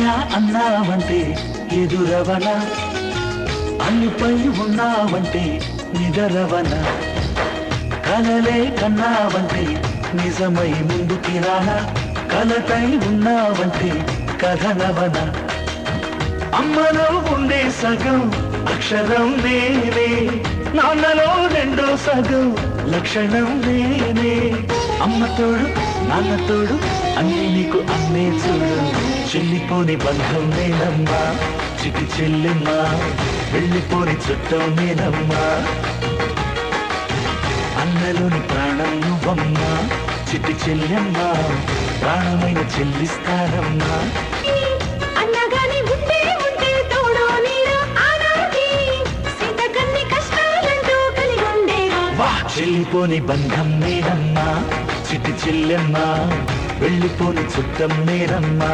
అన్నయ్య అన్నావంటే ఎదురవన, అన్నిపై ఉన్నావంటే నిదరవన, కలలే కన్నావంటే నిజమై ముందుకి రానా, కలతై ఉన్నావంటే కథనవన. అమ్మలో ఉండే సగం అక్షరం నేనే, నాన్నలో రెండో సగం లక్షణం నేనే. అమ్మ తోడు నాన్న తోడు అన్నీ నీకు అన్నే చూడు, చెల్లిపోని బంధం నేనమ్మా చిటి చెల్లెమ్మా, వెళ్ళిపోని చుట్టం నేనమ్మా. అన్నలోని ప్రాణం నువ్వమ్మా చిటి చెల్లెమ్మా, ప్రాణమైన చెల్లిస్తానమ్మా. చెల్లిపోని బంధం నేనమ్మా చిటి చెల్లెమ్మా, వెళ్ళిపోని చుట్టం నేనమ్మా.